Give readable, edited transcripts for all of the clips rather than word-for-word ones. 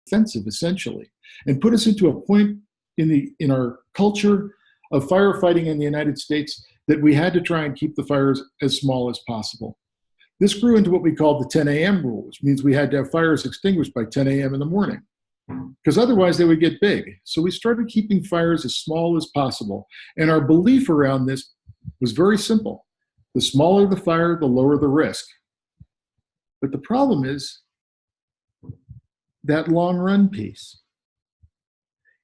defensive, essentially, and put us into a point in our culture of firefighting in the United States that we had to try and keep the fires as small as possible. This grew into what we called the 10 a.m. rule, which means we had to have fires extinguished by 10 a.m. in the morning, because otherwise they would get big. So we started keeping fires as small as possible. And our belief around this was very simple. The smaller the fire, the lower the risk. But the problem is that long run piece.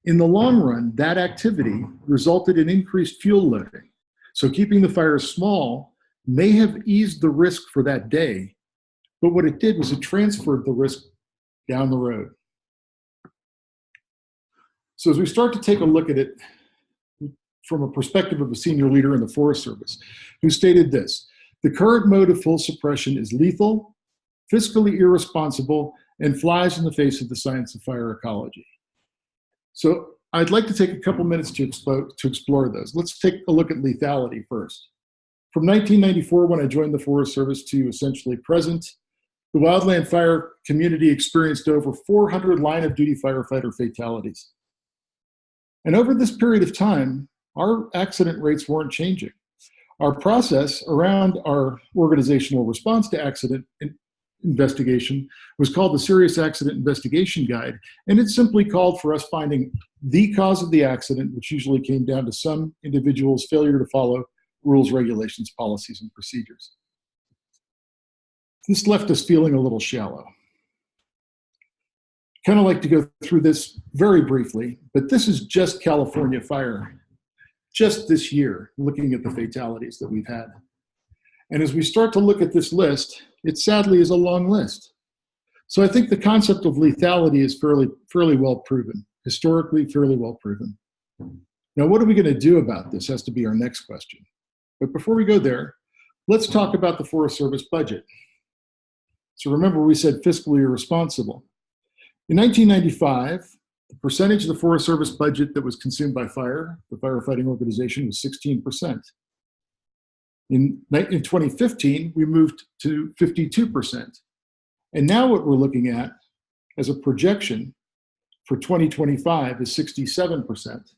In the long run, that activity resulted in increased fuel loading. So keeping the fires small may have eased the risk for that day, but what it did was it transferred the risk down the road. So as we start to take a look at it from a perspective of a senior leader in the Forest Service, who stated this: the current mode of full suppression is lethal, fiscally irresponsible, and flies in the face of the science of fire ecology. So I'd like to take a couple minutes to explore those. Let's take a look at lethality first. From 1994, when I joined the Forest Service, to essentially present, the wildland fire community experienced over 400 line-of-duty firefighter fatalities. And over this period of time, our accident rates weren't changing. Our process around our organizational response to accident investigation was called the Serious Accident Investigation Guide, and it simply called for us finding the cause of the accident, which usually came down to some individual's failure to follow rules, regulations, policies, and procedures. This left us feeling a little shallow. Kind of like to go through this very briefly, but this is just California fire, just this year, looking at the fatalities that we've had. And as we start to look at this list, it sadly is a long list. So I think the concept of lethality is fairly well proven, historically fairly well proven. Now, what are we going to do about this has to be our next question. But before we go there, let's talk about the Forest Service budget. So remember, we said fiscally irresponsible. In 1995, the percentage of the Forest Service budget that was consumed by fire, the firefighting organization, was 16%. In 2015, we moved to 52%. And now what we're looking at as a projection for 2025 is 67%.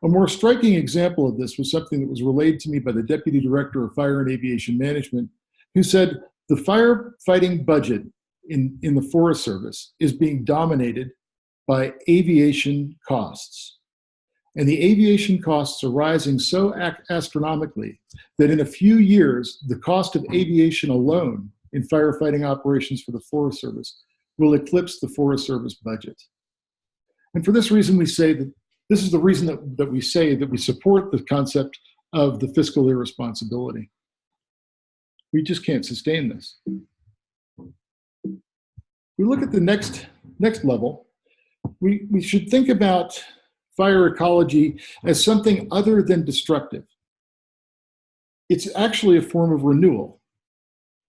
A more striking example of this was something that was relayed to me by the Deputy Director of Fire and Aviation Management, who said the firefighting budget in the Forest Service is being dominated by aviation costs. And the aviation costs are rising so astronomically that in a few years, the cost of aviation alone in firefighting operations for the Forest Service will eclipse the Forest Service budget. And for this reason, we say that this is the reason that we say that we support the concept of the fiscal irresponsibility. We just can't sustain this. We look at the next level. We should think about fire ecology as something other than destructive. It's actually a form of renewal.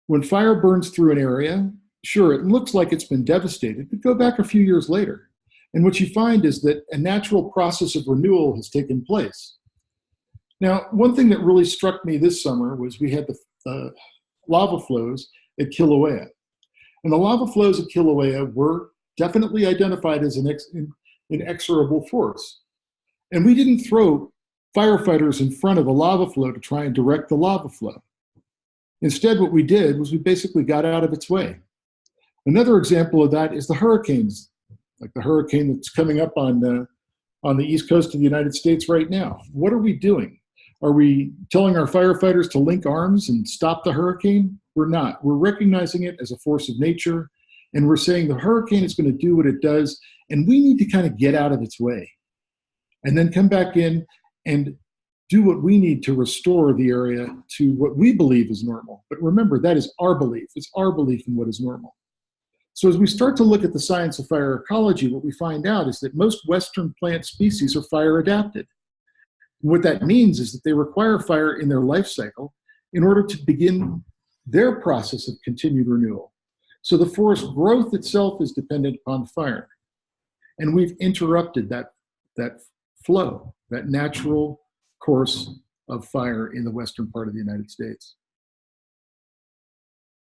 When fire burns through an area, sure, it looks like it's been devastated, but go back a few years later. And what you find is that a natural process of renewal has taken place. Now, one thing that really struck me this summer was we had the lava flows at Kilauea. And the lava flows at Kilauea were definitely identified as an inexorable force. And we didn't throw firefighters in front of a lava flow to try and direct the lava flow. Instead, what we did was we basically got out of its way. Another example of that is the hurricanes, like the hurricane that's coming up on the east coast of the United States right now. What are we doing? Are we telling our firefighters to link arms and stop the hurricane? We're not. We're recognizing it as a force of nature, and we're saying the hurricane is going to do what it does, and we need to kind of get out of its way and then come back in and do what we need to restore the area to what we believe is normal. But remember, that is our belief. It's our belief in what is normal. So as we start to look at the science of fire ecology, what we find out is that most Western plant species are fire adapted. And what that means is that they require fire in their life cycle in order to begin their process of continued renewal. So the forest growth itself is dependent upon fire. And we've interrupted that flow, that natural course of fire in the western part of the United States.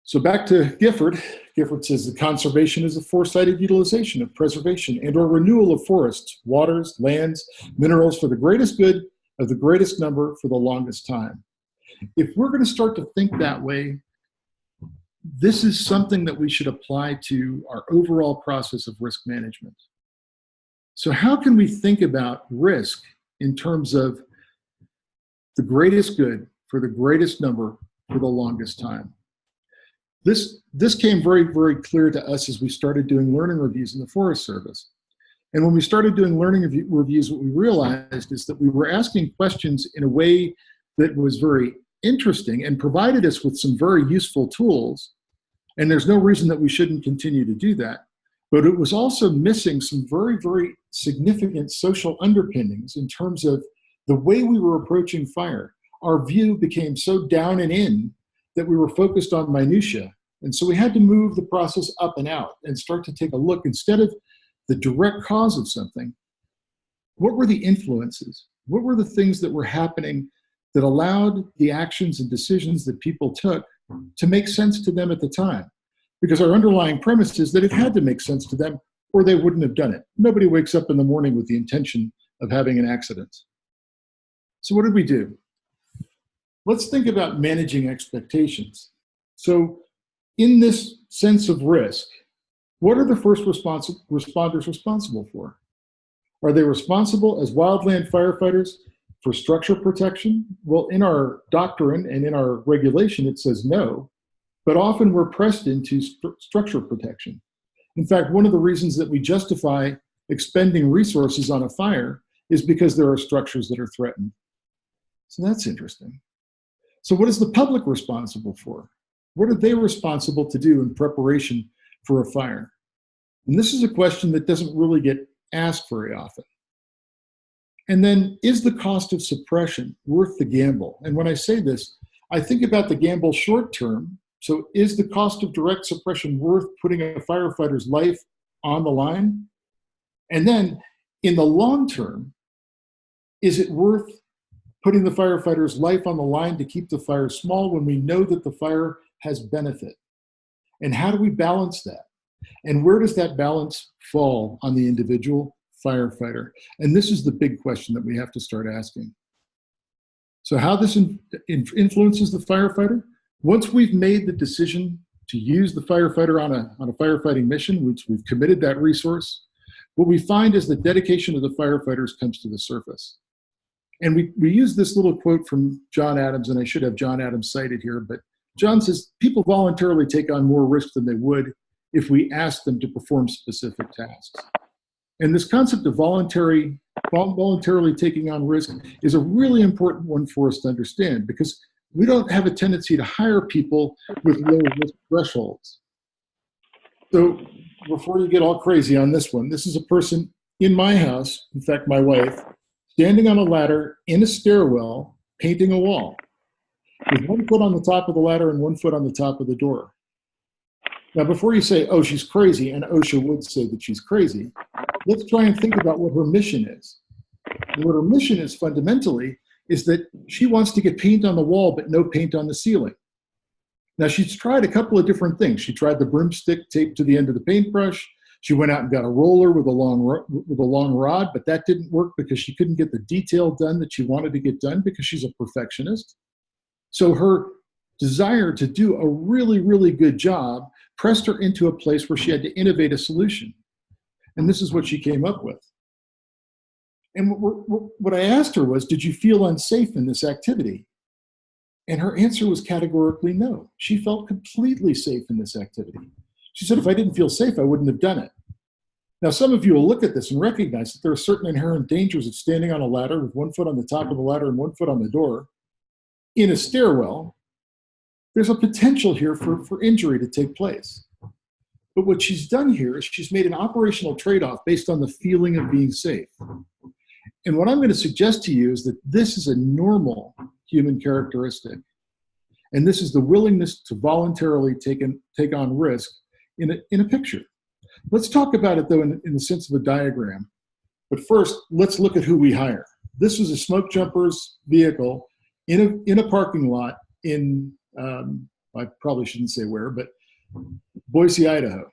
So back to Gifford. Gifford says the conservation is a foresighted utilization of preservation and or renewal of forests, waters, lands, minerals for the greatest good of the greatest number for the longest time. If we're going to start to think that way, this is something that we should apply to our overall process of risk management. So how can we think about risk in terms of the greatest good for the greatest number for the longest time? This came very, very clear to us as we started doing learning reviews in the Forest Service. And when we started doing learning reviews, what we realized is that we were asking questions in a way that was very interesting and provided us with some very useful tools. And there's no reason that we shouldn't continue to do that. But it was also missing some very, very significant social underpinnings in terms of the way we were approaching fire. Our view became so down and in that we were focused on minutia. And so we had to move the process up and out and start to take a look, instead of the direct cause of something, what were the influences? What were the things that were happening that allowed the actions and decisions that people took to make sense to them at the time? Because our underlying premise is that it had to make sense to them or they wouldn't have done it. Nobody wakes up in the morning with the intention of having an accident. So what did we do? Let's think about managing expectations. So in this sense of risk, what are the first responders responsible for? Are they responsible as wildland firefighters for structure protection? Well, in our doctrine and in our regulation, it says no, but often we're pressed into structure protection. In fact, one of the reasons that we justify expending resources on a fire is because there are structures that are threatened. So that's interesting. So what is the public responsible for? What are they responsible to do in preparation for a fire? And this is a question that doesn't really get asked very often. And then, is the cost of suppression worth the gamble? And when I say this, I think about the gamble short term. So is the cost of direct suppression worth putting a firefighter's life on the line? And then in the long term, is it worth putting the firefighter's life on the line to keep the fire small when we know that the fire has benefit? And how do we balance that? And where does that balance fall on the individual firefighter? And this is the big question that we have to start asking. So how this influences the firefighter? Once we've made the decision to use the firefighter on a firefighting mission, which we've committed that resource, what we find is that dedication of the firefighters comes to the surface. And we use this little quote from John Adams, and I should have John Adams cited here, but John says, people voluntarily take on more risk than they would if we ask them to perform specific tasks. And this concept of voluntarily taking on risk is a really important one for us to understand, because we don't have a tendency to hire people with low risk thresholds. So before you get all crazy on this one, this is a person in my house, in fact, my wife, standing on a ladder in a stairwell, painting a wall, with 1 foot on the top of the ladder and 1 foot on the top of the door. Now, before you say, oh, she's crazy, and OSHA would say that she's crazy, let's try and think about what her mission is. And what her mission is fundamentally is that she wants to get paint on the wall, but no paint on the ceiling. Now, she's tried a couple of different things. She tried the broomstick taped to the end of the paintbrush. She went out and got a roller with a long rod, but that didn't work because she couldn't get the detail done that she wanted to get done because she's a perfectionist. So her desire to do a really, really good job pressed her into a place where she had to innovate a solution. And this is what she came up with. And what I asked her was, did you feel unsafe in this activity? And her answer was categorically no. She felt completely safe in this activity. She said, if I didn't feel safe, I wouldn't have done it. Now, some of you will look at this and recognize that there are certain inherent dangers of standing on a ladder with 1 foot on the top of the ladder and 1 foot on the door in a stairwell. There's a potential here for injury to take place. But what she's done here is she's made an operational trade-off based on the feeling of being safe. And what I'm going to suggest to you is that this is a normal human characteristic. And this is the willingness to voluntarily take on risk in a picture. Let's talk about it, though, in the sense of a diagram. But first, let's look at who we hire. This was a smoke jumper's vehicle in a parking lot in I probably shouldn't say where, but Boise, Idaho.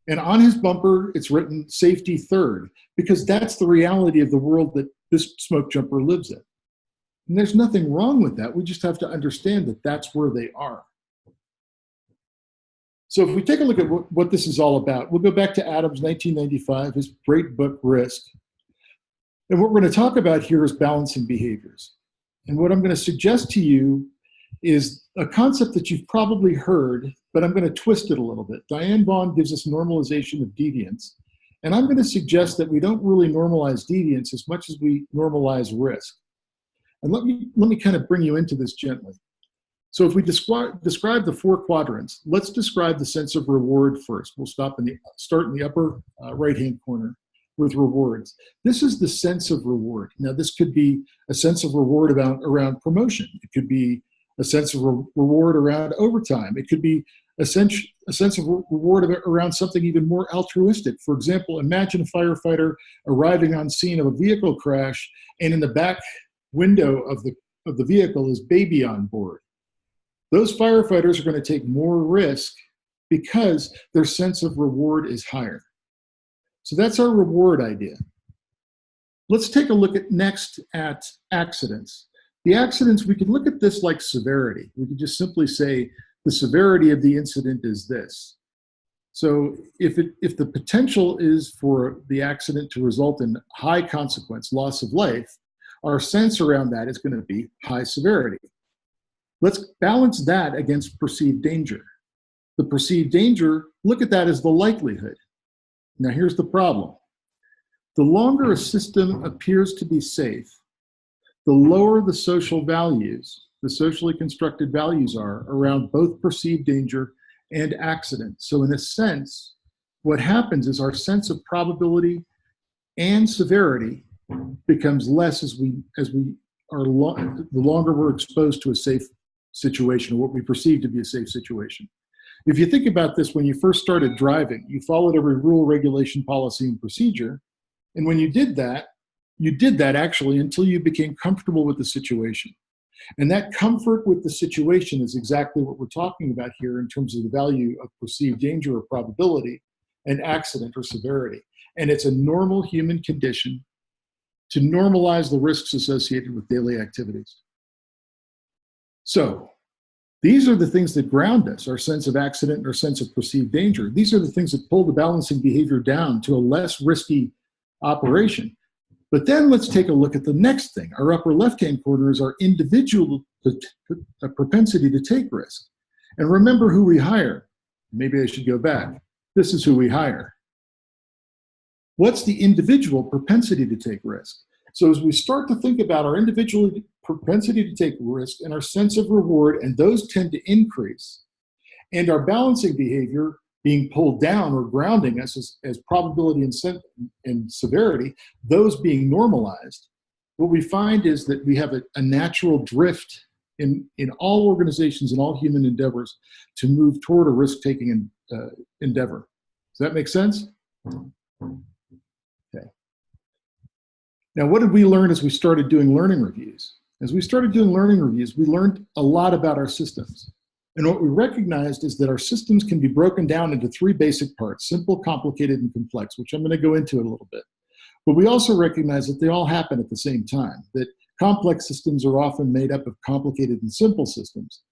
And on his bumper, it's written safety third, because that's the reality of the world that this smoke jumper lives in. And there's nothing wrong with that. We just have to understand that that's where they are. So if we take a look at what this is all about, we'll go back to Adams' 1995, his great book, Risk. And what we're going to talk about here is balancing behaviors. And what I'm going to suggest to you is a concept that you've probably heard, but I'm going to twist it a little bit. Diane Vaughan gives us normalization of deviance. And I'm going to suggest that we don't really normalize deviance as much as we normalize risk. And let me kind of bring you into this gently. So if we describe the four quadrants, let's describe the sense of reward first. We'll start in the upper right-hand corner with rewards. This is the sense of reward. Now, this could be a sense of reward around promotion. It could be a sense of reward around overtime. It could be a sense of reward around something even more altruistic. For example, imagine a firefighter arriving on scene of a vehicle crash, and in the back window of the vehicle is baby on board. Those firefighters are going to take more risk because their sense of reward is higher. So that's our reward idea. Let's take a look next at accidents. The accidents, we can look at this like severity. We could just simply say the severity of the incident is this. So if the potential is for the accident to result in high consequence, loss of life, our sense around that is going to be high severity. Let's balance that against perceived danger. The perceived danger, look at that as the likelihood. Now here's the problem. The longer a system appears to be safe, the lower the social values, the socially constructed values are around both perceived danger and accident. So in a sense, what happens is our sense of probability and severity becomes less as we are the longer we're exposed to a safe situation, or what we perceive to be a safe situation. If you think about this, when you first started driving, you followed every rule, regulation, policy, and procedure. And when you did that actually until you became comfortable with the situation. And that comfort with the situation is exactly what we're talking about here in terms of the value of perceived danger or probability and accident or severity. And it's a normal human condition to normalize the risks associated with daily activities. So these are the things that ground us, our sense of accident and our sense of perceived danger. These are the things that pull the balancing behavior down to a less risky operation. But then let's take a look at the next thing. Our upper left-hand corner is our individual propensity to take risk. And remember who we hire. Maybe I should go back. This is who we hire. What's the individual propensity to take risk? So as we start to think about our individual propensity to take risk and our sense of reward, and those tend to increase, and our balancing behavior being pulled down or grounding us as probability and severity, those being normalized, what we find is that we have a natural drift in all organizations and all human endeavors to move toward a risk-taking endeavor. Does that make sense? Okay. Now, what did we learn as we started doing learning reviews? As we started doing learning reviews, we learned a lot about our systems. And what we recognized is that our systems can be broken down into three basic parts: simple, complicated, and complex, which I'm going to go into in a little bit. But we also recognize that they all happen at the same time, that complex systems are often made up of complicated and simple systems.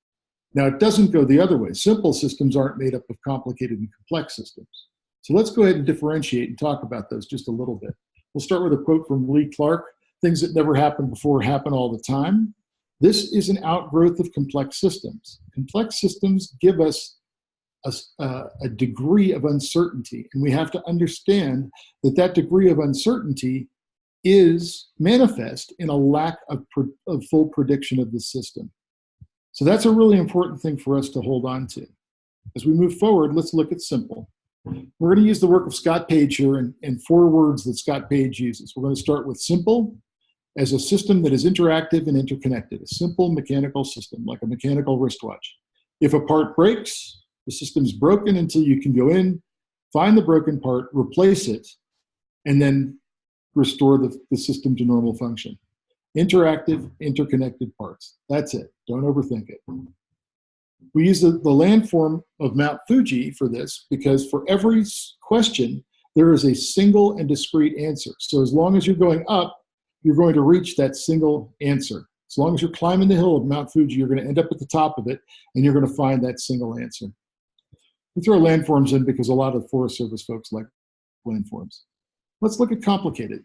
Now, it doesn't go the other way. Simple systems aren't made up of complicated and complex systems. So let's go ahead and differentiate and talk about those just a little bit. We'll start with a quote from Lee Clark: "Things that never happened before happen all the time." This is an outgrowth of complex systems. Complex systems give us a degree of uncertainty, and we have to understand that that degree of uncertainty is manifest in a lack of full prediction of the system. So that's a really important thing for us to hold on to. As we move forward, let's look at simple. We're going to use the work of Scott Page here and 4 words that Scott Page uses. We're going to start with simple as a system that is interactive and interconnected, a simple mechanical system, like a mechanical wristwatch. If a part breaks, the system's broken until you can go in, find the broken part, replace it, and then restore the system to normal function. Interactive, interconnected parts. That's it. Don't overthink it. We use the landform of Mount Fuji for this because for every question, there is a single and discrete answer. So as long as you're going up, you're going to reach that single answer. As long as you're climbing the hill of Mount Fuji, you're going to end up at the top of it, and you're going to find that single answer. We throw landforms in because a lot of the Forest Service folks like landforms. Let's look at complicated.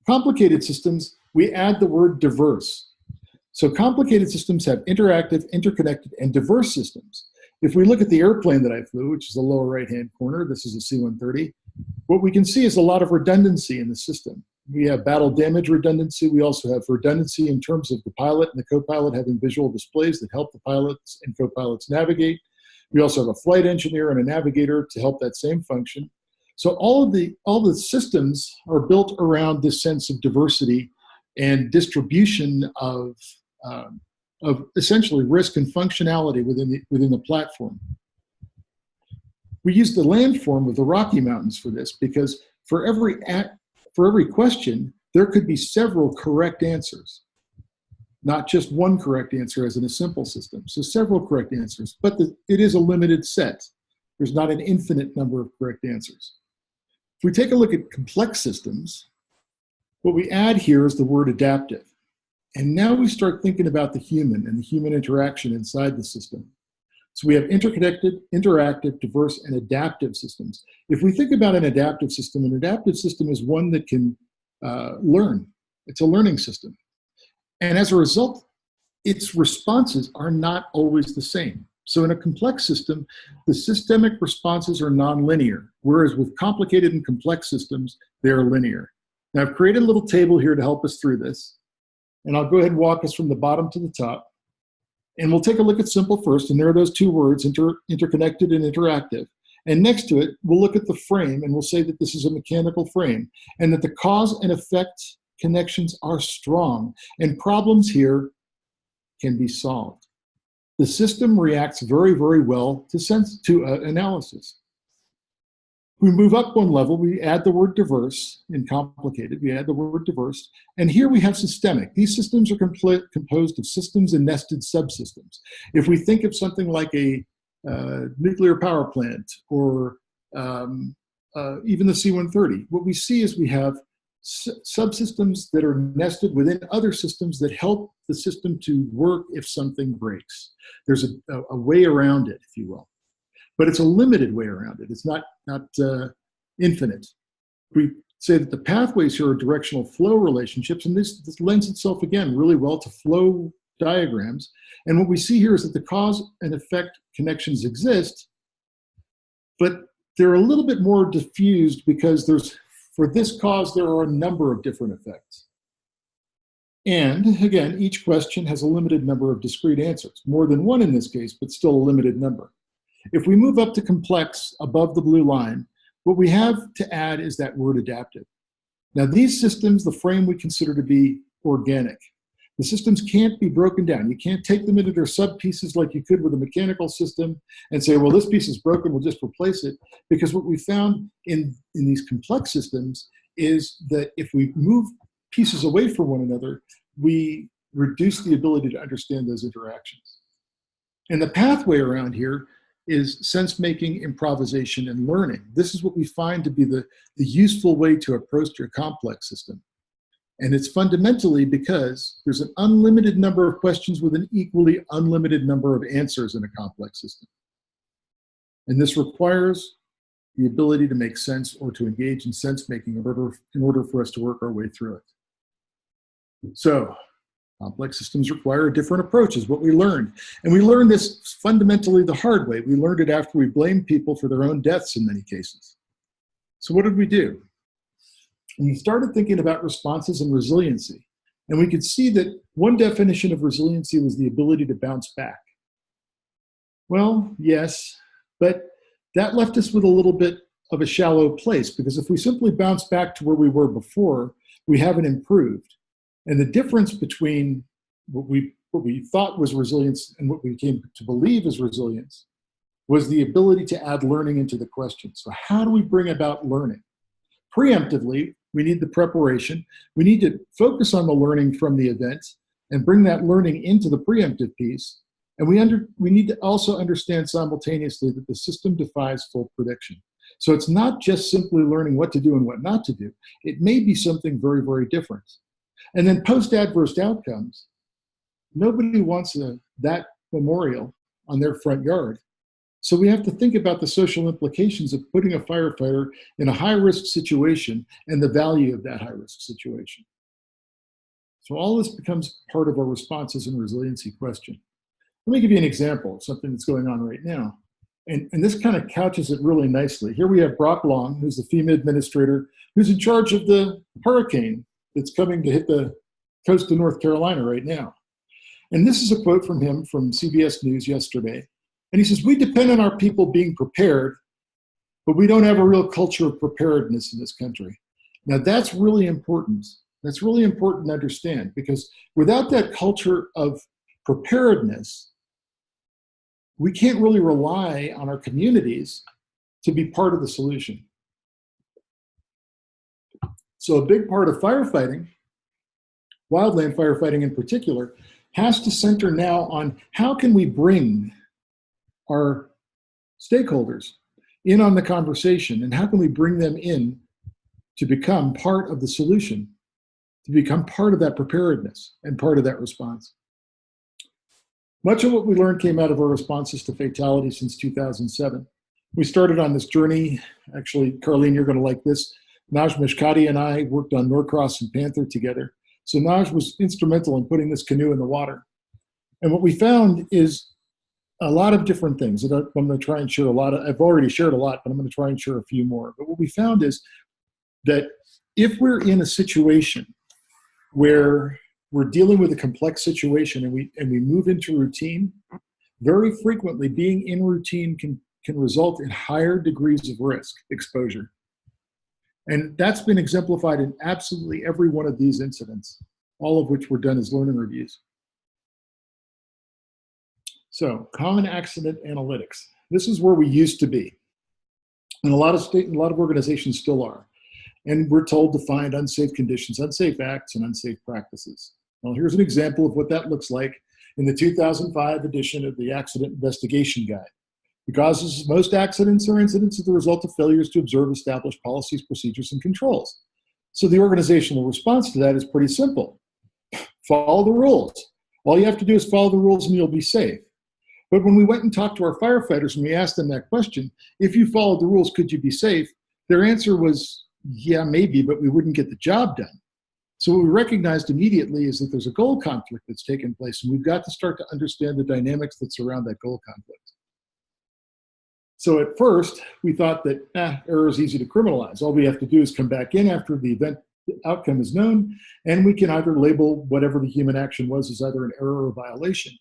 Complicated systems, we add the word diverse. So complicated systems have interactive, interconnected, and diverse systems. If we look at the airplane that I flew, which is the lower right-hand corner, this is a C-130, what we can see is a lot of redundancy in the system. We have battle damage redundancy. We also have redundancy in terms of the pilot and the co-pilot having visual displays that help the pilots and co-pilots navigate. We also have a flight engineer and a navigator to help that same function. So all the systems are built around this sense of diversity and distribution of essentially risk and functionality within the platform. We use the landform of the Rocky Mountains for this because for every question, there could be several correct answers, not just one correct answer as in a simple system. So several correct answers, but it is a limited set. There's not an infinite number of correct answers. If we take a look at complex systems, what we add here is the word adaptive. And now we start thinking about the human and the human interaction inside the system. So we have interconnected, interactive, diverse, and adaptive systems. If we think about an adaptive system is one that can learn. It's a learning system. And as a result, its responses are not always the same. So in a complex system, the systemic responses are nonlinear, whereas with complicated and complex systems, they're linear. Now I've created a little table here to help us through this. And I'll go ahead and walk us from the bottom to the top. And we'll take a look at simple first, and there are those two words, interconnected and interactive. And next to it, we'll look at the frame, and we'll say that this is a mechanical frame, and that the cause and effect connections are strong, and problems here can be solved. The system reacts very, very well to analysis. We move up one level, we add the word diverse in complicated, we add the word diverse, and here we have systemic. These systems are composed of systems and nested subsystems. If we think of something like a nuclear power plant or even the C-130, what we see is we have subsystems that are nested within other systems that help the system to work if something breaks. There's a way around it, if you will. But it's a limited way around it. It's not infinite. We say that the pathways here are directional flow relationships, and this lends itself, again, really well to flow diagrams. And what we see here is that the cause and effect connections exist, but they're a little bit more diffused because for this cause, there are a number of different effects. And again, each question has a limited number of discrete answers, more than one in this case, but still a limited number. If we move up to complex above the blue line, what we have to add is that word adaptive. Now these systems, the frame we consider to be organic. The systems can't be broken down. You can't take them into their sub-pieces like you could with a mechanical system and say, well, this piece is broken, we'll just replace it. Because what we found in these complex systems is that if we move pieces away from one another, we reduce the ability to understand those interactions. And the pathway around here is sense-making, improvisation, and learning. This is what we find to be the useful way to approach your complex system. And it's fundamentally because there's an unlimited number of questions with an equally unlimited number of answers in a complex system. And this requires the ability to make sense or to engage in sense-making in order for us to work our way through it. So, complex systems require a different approach, is what we learned. And we learned this fundamentally the hard way. We learned it after we blamed people for their own deaths in many cases. So what did we do? We started thinking about responses and resiliency. And we could see that one definition of resiliency was the ability to bounce back. Well, yes, but that left us with a little bit of a shallow place, because if we simply bounce back to where we were before, we haven't improved. And the difference between what we thought was resilience and what we came to believe is resilience was the ability to add learning into the question. So how do we bring about learning? Preemptively, we need the preparation. We need to focus on the learning from the event and bring that learning into the preemptive piece. And we need to also understand simultaneously that the system defies full prediction. So it's not just simply learning what to do and what not to do. It may be something very, very different. And then post-adverse outcomes, nobody wants that memorial on their front yard. So we have to think about the social implications of putting a firefighter in a high-risk situation and the value of that high-risk situation. So all this becomes part of our responses and resiliency question. Let me give you an example of something that's going on right now. And this kind of couches it really nicely. Here we have Brock Long, who's the FEMA administrator, who's in charge of the hurricane that's coming to hit the coast of North Carolina right now. And this is a quote from him from CBS News yesterday. And he says, "We depend on our people being prepared, but we don't have a real culture of preparedness in this country." Now that's really important. That's really important to understand, because without that culture of preparedness, we can't really rely on our communities to be part of the solution. So a big part of firefighting, wildland firefighting in particular, has to center now on how can we bring our stakeholders in on the conversation, and how can we bring them in to become part of the solution, to become part of that preparedness and part of that response. Much of what we learned came out of our responses to fatality since 2007. We started on this journey. Actually, Carlene, you're going to like this. Naj Mishkati and I worked on Norcross and Panther together. So Naj was instrumental in putting this canoe in the water. And what we found is a lot of different things. And I'm going to try and share a lot. I've already shared a lot, but I'm going to try and share a few more. But what we found is that if we're in a situation where we're dealing with a complex situation and we move into routine, very frequently being in routine can result in higher degrees of risk exposure. And that's been exemplified in absolutely every one of these incidents, all of which were done as learning reviews. So, common accident analytics. This is where we used to be. And a lot of organizations still are. And we're told to find unsafe conditions, unsafe acts, and unsafe practices. Well, here's an example of what that looks like in the 2005 edition of the Accident Investigation Guide. The causes of most accidents are incidents as the result of failures to observe established policies, procedures, and controls. So the organizational response to that is pretty simple. Follow the rules. All you have to do is follow the rules and you'll be safe. But when we went and talked to our firefighters and we asked them that question, if you followed the rules, could you be safe? Their answer was, yeah, maybe, but we wouldn't get the job done. So what we recognized immediately is that there's a goal conflict that's taken place, and we've got to start to understand the dynamics that surround that goal conflict. So at first, we thought that error is easy to criminalize. All we have to do is come back in after the event outcome is known, and we can either label whatever the human action was as either an error or violation.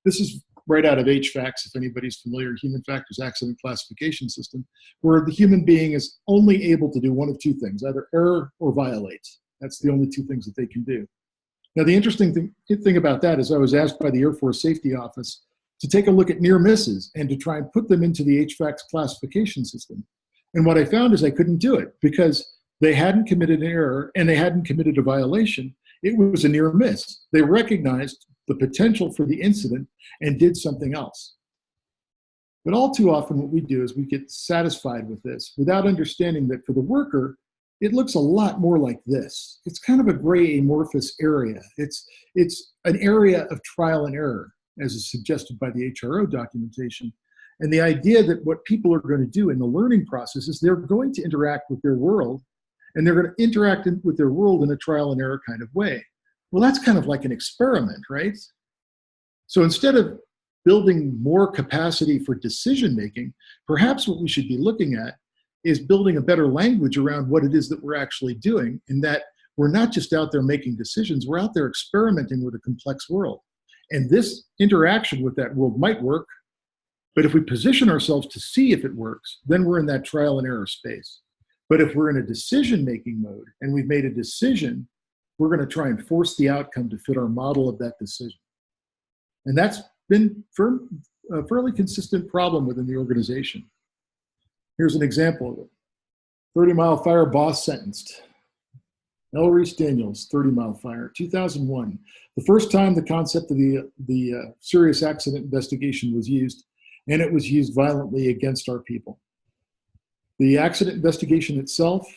This is right out of HFACS, if anybody's familiar, Human Factors Accident Classification System, where the human being is only able to do one of two things, either error or violate. That's the only two things that they can do. Now, the interesting thing about that is I was asked by the Air Force Safety Office to take a look at near misses and to try and put them into the HFACS classification system. And what I found is I couldn't do it because they hadn't committed an error and they hadn't committed a violation. It was a near miss. They recognized the potential for the incident and did something else. But all too often what we do is we get satisfied with this without understanding that for the worker, it looks a lot more like this. It's kind of a gray amorphous area. It's an area of trial and error, as is suggested by the HRO documentation. And the idea that what people are going to do in the learning process is they're going to interact with their world, and they're going to interact with their world in a trial and error kind of way. Well, that's kind of like an experiment, right? So instead of building more capacity for decision making, perhaps what we should be looking at is building a better language around what it is that we're actually doing, in that we're not just out there making decisions, we're out there experimenting with a complex world. And this interaction with that world might work, but if we position ourselves to see if it works, then we're in that trial and error space. But if we're in a decision-making mode and we've made a decision, we're going to try and force the outcome to fit our model of that decision. And that's been a fairly consistent problem within the organization. Here's an example of it. 30-mile fire boss sentenced. L. Reese Daniels, 30 Mile Fire, 2001. The first time the concept of the serious accident investigation was used, and it was used violently against our people. The accident investigation itself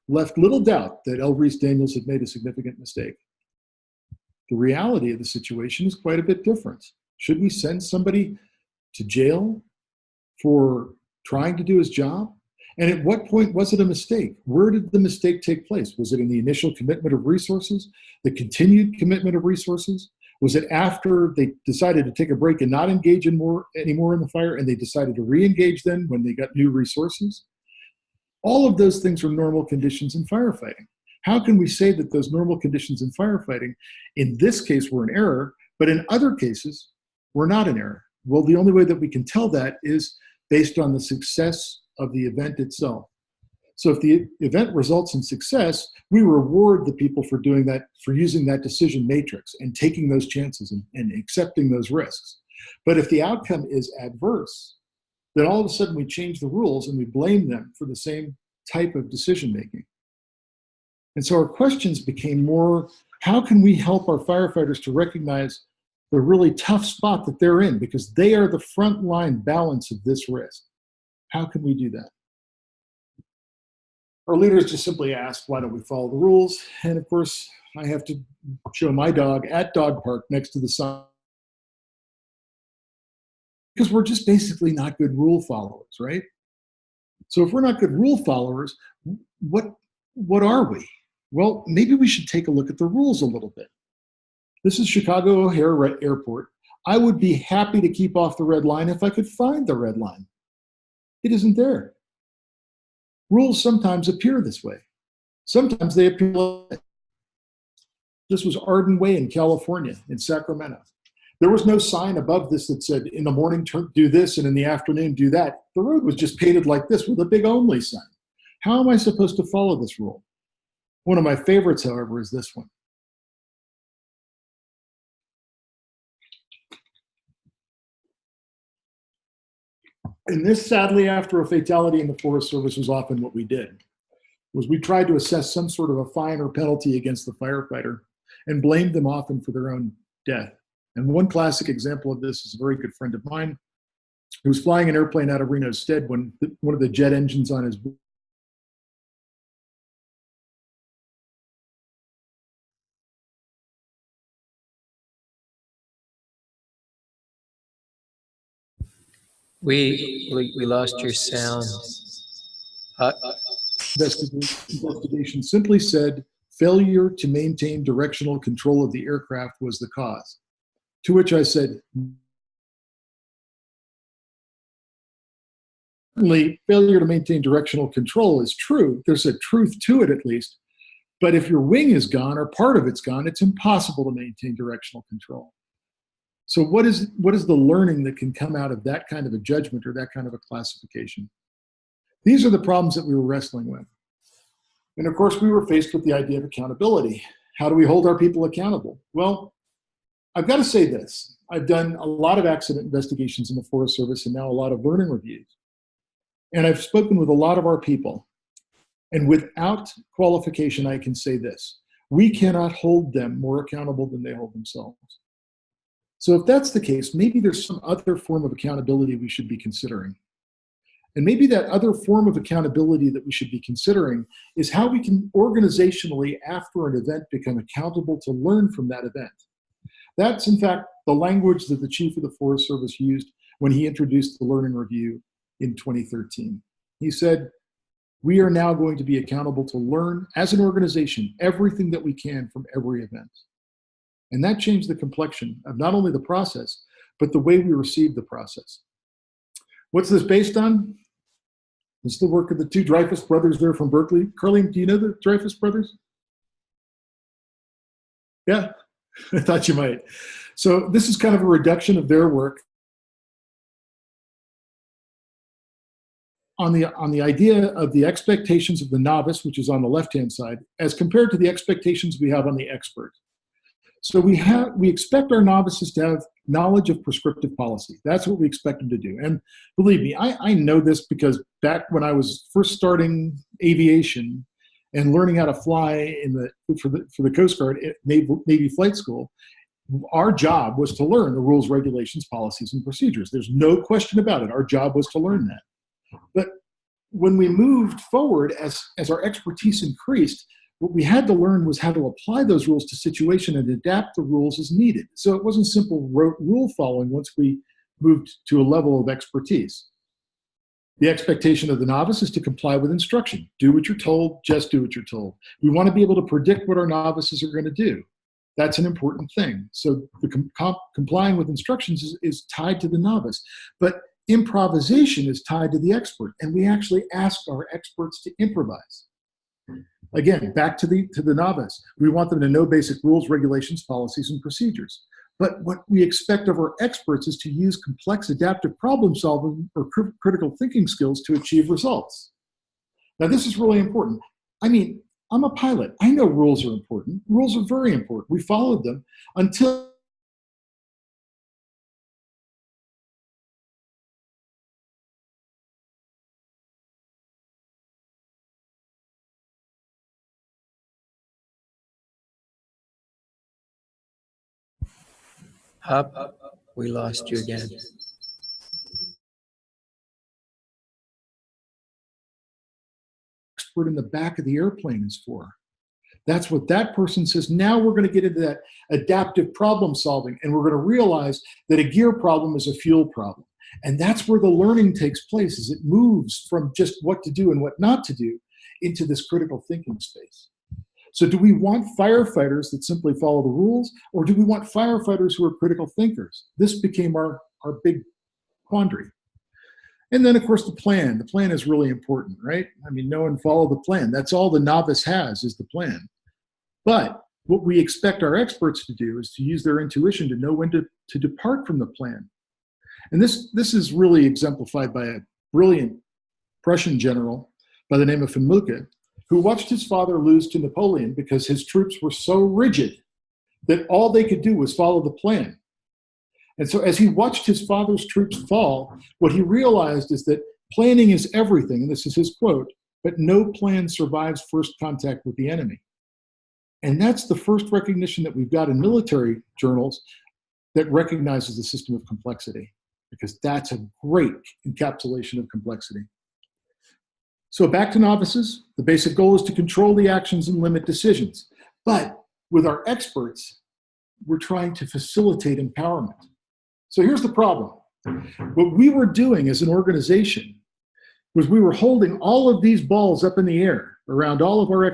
left little doubt that L. Reese Daniels had made a significant mistake. The reality of the situation is quite a bit different. Should we send somebody to jail for trying to do his job? And at what point was it a mistake? Where did the mistake take place? Was it in the initial commitment of resources, the continued commitment of resources? Was it after they decided to take a break and not engage anymore in the fire, and they decided to re-engage then when they got new resources? All of those things are normal conditions in firefighting. How can we say that those normal conditions in firefighting, in this case, were an error, but in other cases, were not an error? Well, the only way that we can tell that is based on the success of the event itself. So if the event results in success, we reward the people for doing that, for using that decision matrix and taking those chances and accepting those risks. But if the outcome is adverse, then all of a sudden we change the rules and we blame them for the same type of decision making. And so our questions became more, how can we help our firefighters to recognize the really tough spot that they're in, because they are the front line balance of this risk? How can we do that? Our leaders just simply asked, why don't we follow the rules? And of course, I have to show my dog at dog park next to the sign, because we're just basically not good rule followers, right? So if we're not good rule followers, what are we? Well, maybe we should take a look at the rules a little bit. This is Chicago O'Hare Airport. I would be happy to keep off the red line if I could find the red line. It isn't there. Rules sometimes appear this way. Sometimes they appear like this. This was Arden Way in California, in Sacramento. There was no sign above this that said, in the morning, do this, and in the afternoon, do that. The road was just painted like this with a big only sign. How am I supposed to follow this rule? One of my favorites, however, is this one. And this, sadly, after a fatality in the Forest Service, was often what we did, was we tried to assess some sort of a fine or penalty against the firefighter and blamed them often for their own death. And one classic example of this is a very good friend of mine who was flying an airplane out of Reno Stead when one of the jet engines on his We lost your sound. Investigation simply said failure to maintain directional control of the aircraft was the cause. To which I said, certainly failure to maintain directional control is true. There's a truth to it at least. But if your wing is gone or part of it's gone, it's impossible to maintain directional control. So what is the learning that can come out of that kind of a judgment or that kind of a classification? These are the problems that we were wrestling with. And of course, we were faced with the idea of accountability. How do we hold our people accountable? Well, I've got to say this. I've done a lot of accident investigations in the Forest Service and now a lot of learning reviews. And I've spoken with a lot of our people. And without qualification, I can say this. We cannot hold them more accountable than they hold themselves. So if that's the case, maybe there's some other form of accountability we should be considering. And maybe that other form of accountability that we should be considering is how we can organizationally, after an event, become accountable to learn from that event. That's, in fact, the language that the Chief of the Forest Service used when he introduced the Learning Review in 2013. He said, we are now going to be accountable to learn, as an organization, everything that we can from every event. And that changed the complexion of not only the process, but the way we receive the process. What's this based on? It's the work of the two Dreyfus brothers there from Berkeley. Carlene, do you know the Dreyfus brothers? Yeah, I thought you might. So this is kind of a reduction of their work on the idea of the expectations of the novice, which is on the left-hand side, as compared to the expectations we have on the expert. So we expect our novices to have knowledge of prescriptive policy. That's what we expect them to do. And believe me, I know this because back when I was first starting aviation and learning how to fly for the Coast Guard at Navy Flight School, our job was to learn the rules, regulations, policies, and procedures. There's no question about it. Our job was to learn that. But when we moved forward, as our expertise increased, what we had to learn was how to apply those rules to situation and adapt the rules as needed. So it wasn't simple rote rule following once we moved to a level of expertise. The expectation of the novice is to comply with instruction. Do what you're told, just do what you're told. We want to be able to predict what our novices are going to do. That's an important thing. So the complying with instructions is tied to the novice. But improvisation is tied to the expert, and we actually ask our experts to improvise. Again, back to the novice. We want them to know basic rules, regulations, policies, and procedures. But what we expect of our experts is to use complex adaptive problem solving or critical thinking skills to achieve results. Now, this is really important. I mean, I'm a pilot. I know rules are important. Rules are very important. We followed them until Up, we lost you again. expert in the back of the airplane is for. That's what that person says. Now we're going to get into that adaptive problem solving, and we're going to realize that a gear problem is a fuel problem. And that's where the learning takes place, is it moves from just what to do and what not to do into this critical thinking space. So do we want firefighters that simply follow the rules, or do we want firefighters who are critical thinkers? This became our big quandary. And then, of course, the plan. The plan is really important, right? I mean, know and follow the plan. That's all the novice has, is the plan. But what we expect our experts to do is to use their intuition to know when to depart from the plan. And this is really exemplified by a brilliant Prussian general by the name of von Moltke, who watched his father lose to Napoleon because his troops were so rigid that all they could do was follow the plan. And so as he watched his father's troops fall, what he realized is that planning is everything, and this is his quote, but no plan survives first contact with the enemy. And that's the first recognition that we've got in military journals that recognizes the system of complexity, because that's a great encapsulation of complexity. So back to novices, the basic goal is to control the actions and limit decisions. But with our experts, we're trying to facilitate empowerment. So here's the problem. What we were doing as an organization was we were holding all of these balls up in the air around all of our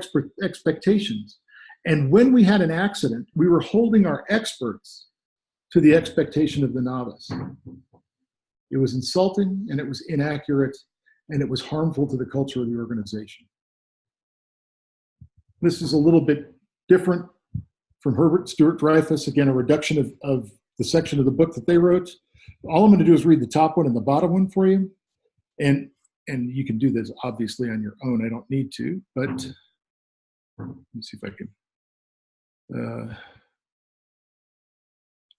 expectations. And when we had an accident, we were holding our experts to the expectation of the novice. It was insulting, and it was inaccurate, and it was harmful to the culture of the organization. This is a little bit different from Herbert Stewart Dreyfuss, again, a reduction of the section of the book that they wrote. All I'm going to do is read the top one and the bottom one for you. And you can do this, obviously, on your own. I don't need to, but let me see if I can.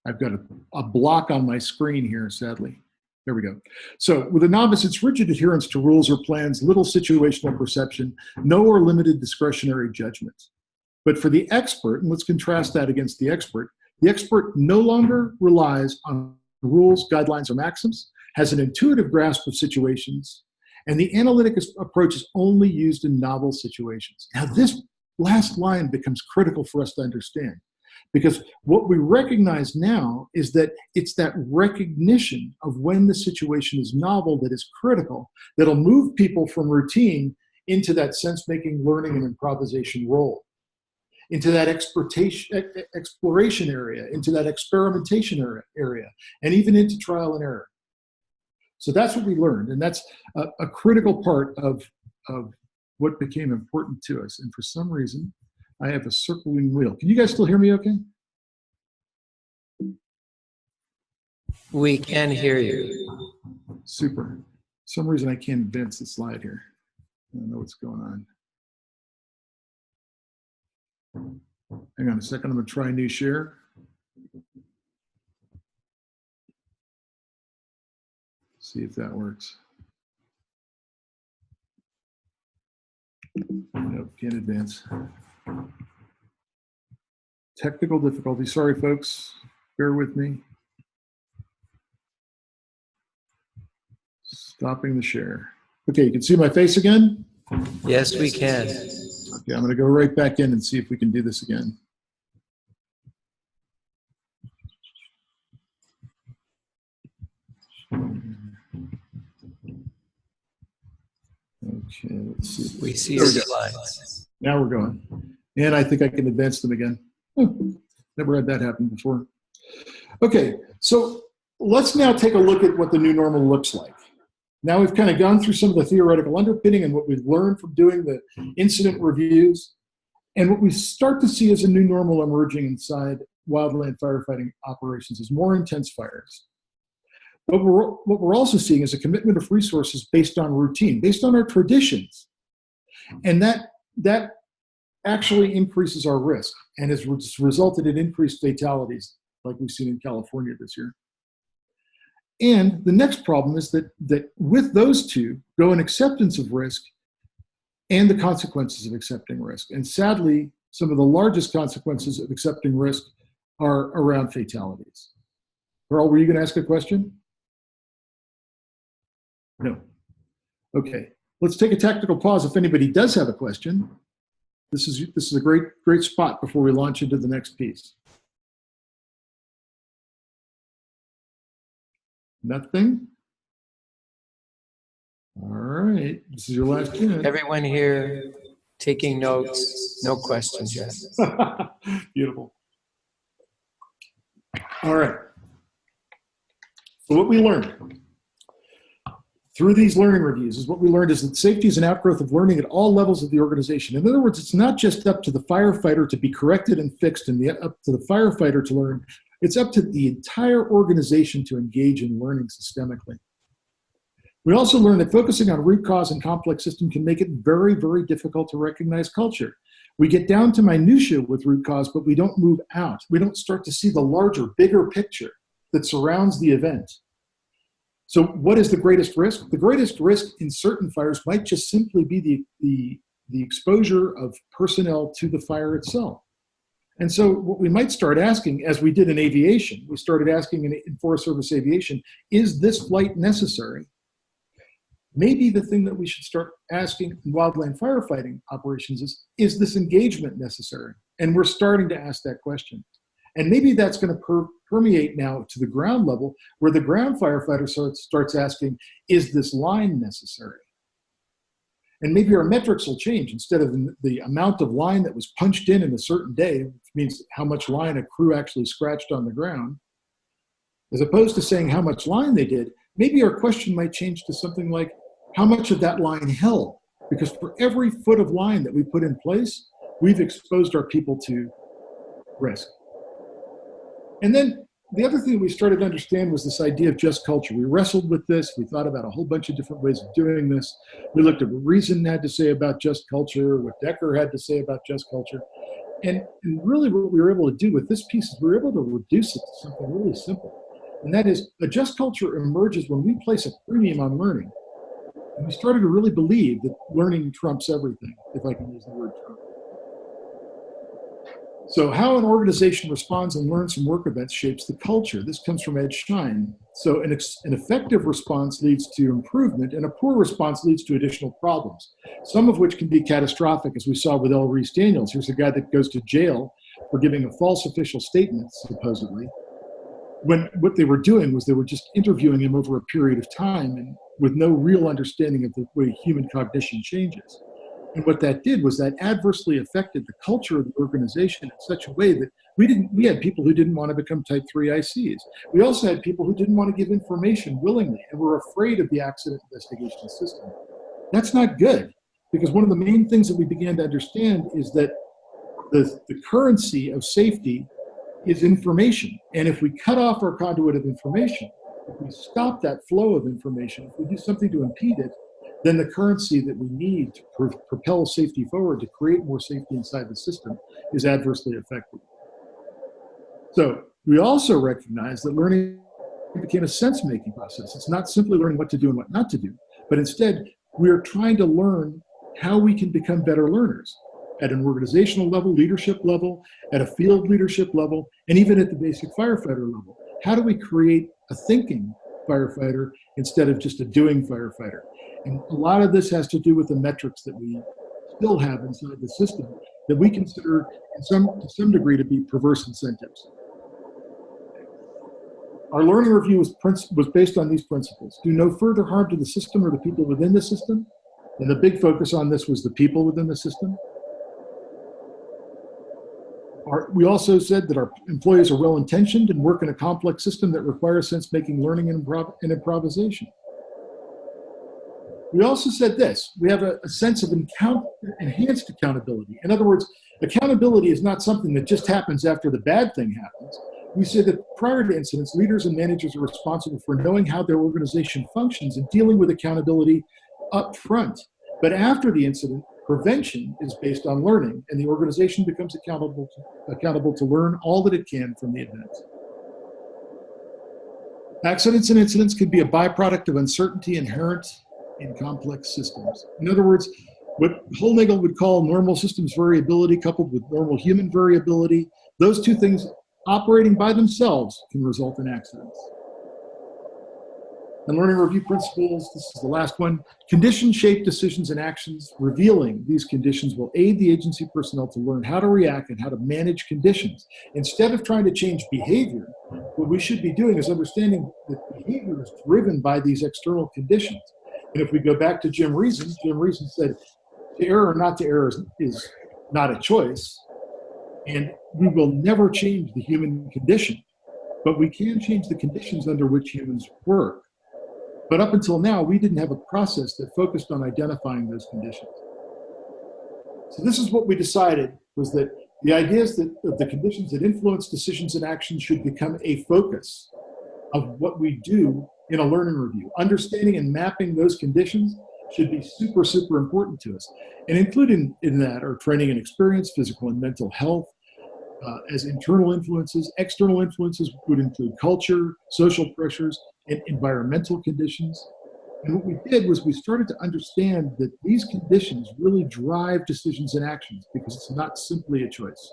I've got a block on my screen here, sadly. There we go. So with a novice, it's rigid adherence to rules or plans, little situational perception, no or limited discretionary judgment. But for the expert, and let's contrast that against the expert no longer relies on rules, guidelines, or maxims, has an intuitive grasp of situations, and the analytic approach is only used in novel situations. Now, this last line becomes critical for us to understand, because what we recognize now is that it's that recognition of when the situation is novel that is critical, that'll move people from routine into that sense-making, learning, and improvisation role, into that exploration area, into that experimentation area, and even into trial and error. So that's what we learned, and that's a critical part of what became important to us. And for some reason, I have a circling wheel. Can you guys still hear me okay? We can hear you. Super. For some reason, I can't advance the slide here. I don't know what's going on. Hang on a second, I'm going to try new share. See if that works. Nope, can't advance. Technical difficulty. Sorry, folks. Bear with me. Stopping the share. Okay, you can see my face again? Yes, we can. Okay, I'm going to go right back in and see if we can do this again. Okay, let's see. We see your slides. Now we're going. And I think I can advance them again. Never had that happen before. Okay, so let's now take a look at what the new normal looks like. Now we've kind of gone through some of the theoretical underpinning and what we've learned from doing the incident reviews. And what we start to see as a new normal emerging inside wildland firefighting operations is more intense fires. What we're also seeing is a commitment of resources based on routine, based on our traditions. And that actually increases our risk and has resulted in increased fatalities like we've seen in California this year. And the next problem is that with those two go an acceptance of risk and the consequences of accepting risk. And sadly, some of the largest consequences of accepting risk are around fatalities. Earl, were you going to ask a question? No. Okay. Let's take a tactical pause if anybody does have a question. This is a great spot before we launch into the next piece. Nothing? All right. This is your last chance. Everyone here taking notes. No questions yet. Beautiful. All right. So what we learned through these learning reviews is what we learned is that safety is an outgrowth of learning at all levels of the organization. In other words, it's not just up to the firefighter to be corrected and fixed and up to the firefighter to learn. It's up to the entire organization to engage in learning systemically. We also learned that focusing on root cause and complex system can make it very, very difficult to recognize culture. We get down to minutia with root cause, but we don't move out. We don't start to see the larger, bigger picture that surrounds the event. So what is the greatest risk? The greatest risk in certain fires might just simply be the exposure of personnel to the fire itself. And so what we might start asking, as we did in aviation, we started asking in Forest Service aviation, is this flight necessary? Maybe the thing that we should start asking in wildland firefighting operations is this engagement necessary? And we're starting to ask that question. And maybe that's going to permeate now to the ground level, where the ground firefighter starts asking, is this line necessary? And maybe our metrics will change. Instead of the amount of line that was punched in a certain day, which means how much line a crew actually scratched on the ground, as opposed to saying how much line they did, maybe our question might change to something like, how much of that line held? Because for every foot of line that we put in place, we've exposed our people to risk. And then the other thing we started to understand was this idea of just culture. We wrestled with this. We thought about a whole bunch of different ways of doing this. We looked at what Reason had to say about just culture, what Decker had to say about just culture. And really what we were able to do with this piece is we were able to reduce it to something really simple. And that is, a just culture emerges when we place a premium on learning. And we started to really believe that learning trumps everything, if I can use the word trump. So how an organization responds and learns from work events shapes the culture. This comes from Ed Schein. So an effective response leads to improvement, and a poor response leads to additional problems, some of which can be catastrophic, as we saw with L. Reese Daniels. Here's a guy that goes to jail for giving a false official statement, supposedly, when what they were doing was they were just interviewing him over a period of time and with no real understanding of the way human cognition changes. And what that did was that adversely affected the culture of the organization in such a way that we had people who didn't want to become type 3 ICs. We also had people who didn't want to give information willingly and were afraid of the accident investigation system. That's not good, because one of the main things that we began to understand is that the currency of safety is information. And if we cut off our conduit of information, if we stop that flow of information, if we do something to impede it, then the currency that we need to propel safety forward, to create more safety inside the system, is adversely affected. So we also recognize that learning became a sense-making process. It's not simply learning what to do and what not to do, but instead we are trying to learn how we can become better learners at an organizational level, leadership level, at a field leadership level, and even at the basic firefighter level. How do we create a thinking firefighter instead of just a doing firefighter? And a lot of this has to do with the metrics that we still have inside the system that we consider to some degree to be perverse incentives. Our learning review was based on these principles. Do no further harm to the system or the people within the system. And the big focus on this was the people within the system. We also said that our employees are well-intentioned and work in a complex system that requires sense-making, learning, and improvisation. We also said this: we have a sense of enhanced accountability. In other words, accountability is not something that just happens after the bad thing happens. We say that prior to incidents, leaders and managers are responsible for knowing how their organization functions and dealing with accountability up front. But after the incident, prevention is based on learning, and the organization becomes accountable to learn all that it can from the event. Accidents and incidents can be a byproduct of uncertainty inherent in complex systems. In other words, what Holnagel would call normal systems variability coupled with normal human variability, those two things operating by themselves can result in accidents. And learning review principles, this is the last one. Conditions shape decisions and actions. Revealing these conditions will aid the agency personnel to learn how to react and how to manage conditions. Instead of trying to change behavior, what we should be doing is understanding that behavior is driven by these external conditions. And if we go back to Jim Reason said, to err or not to err is not a choice. And we will never change the human condition, but we can change the conditions under which humans work. But up until now, we didn't have a process that focused on identifying those conditions. So this is what we decided, was that the ideas that the conditions that influence decisions and actions should become a focus of what we do in a learning review. Understanding and mapping those conditions should be super, super important to us. And included in that are training and experience, physical and mental health, as internal influences. External influences would include culture, social pressures, and environmental conditions. And what we did was we started to understand that these conditions really drive decisions and actions because it's not simply a choice.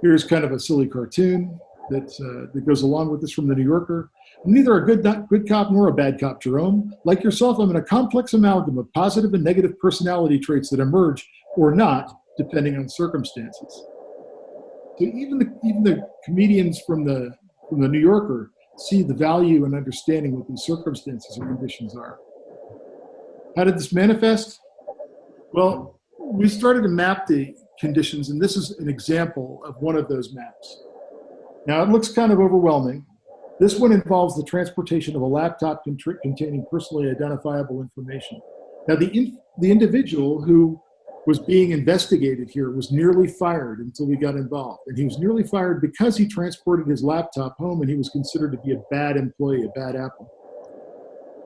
Here's kind of a silly cartoon that goes along with this from the New Yorker. I'm neither a good cop nor a bad cop, Jerome. Like yourself, I'm in a complex amalgam of positive and negative personality traits that emerge or not, depending on circumstances. So even the comedians from the New Yorker see the value and understanding what these circumstances or conditions are. How did this manifest? Well, we started to map the conditions, and this is an example of one of those maps. Now, it looks kind of overwhelming. This one involves the transportation of a laptop containing personally identifiable information. Now, the individual who was being investigated here was nearly fired until we got involved. And he was nearly fired because he transported his laptop home and he was considered to be a bad employee, a bad apple.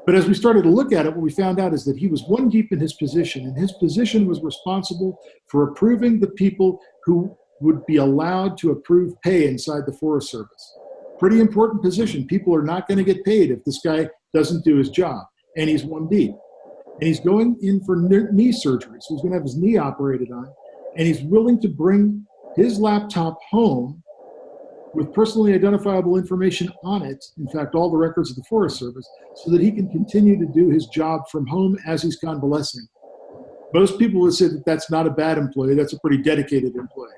But as we started to look at it, what we found out is that he was one deep in his position, and his position was responsible for approving the people who would be allowed to approve pay inside the Forest Service. Pretty important position. People are not going to get paid if this guy doesn't do his job, and he's one deep. And he's going in for knee surgery, so he's going to have his knee operated on, and he's willing to bring his laptop home with personally identifiable information on it, in fact, all the records of the Forest Service, so that he can continue to do his job from home as he's convalescing. Most people would say that that's not a bad employee, that's a pretty dedicated employee.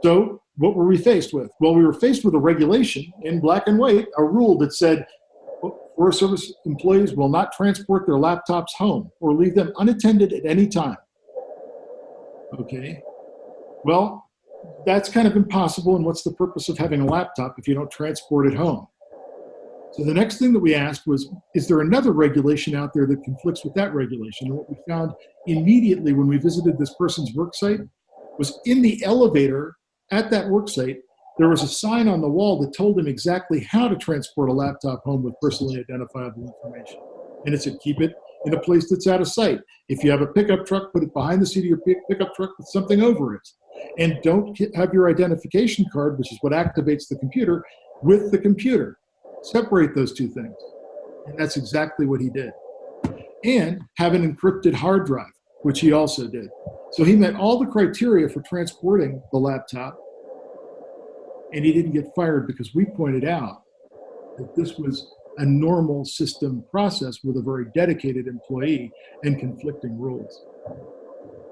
So what were we faced with? Well, we were faced with a regulation in black and white, a rule that said Forest Service employees will not transport their laptops home or leave them unattended at any time. Okay, well, that's kind of impossible, and what's the purpose of having a laptop if you don't transport it home? So the next thing that we asked was, is there another regulation out there that conflicts with that regulation? And what we found immediately when we visited this person's work site was in the elevator at that work site, there was a sign on the wall that told him exactly how to transport a laptop home with personally identifiable information. And it said, keep it in a place that's out of sight. If you have a pickup truck, put it behind the seat of your pickup truck with something over it. And don't have your identification card, which is what activates the computer, with the computer. Separate those two things. And that's exactly what he did. and have an encrypted hard drive, which he also did. So he met all the criteria for transporting the laptop, and he didn't get fired because we pointed out that this was a normal system process with a very dedicated employee and conflicting rules.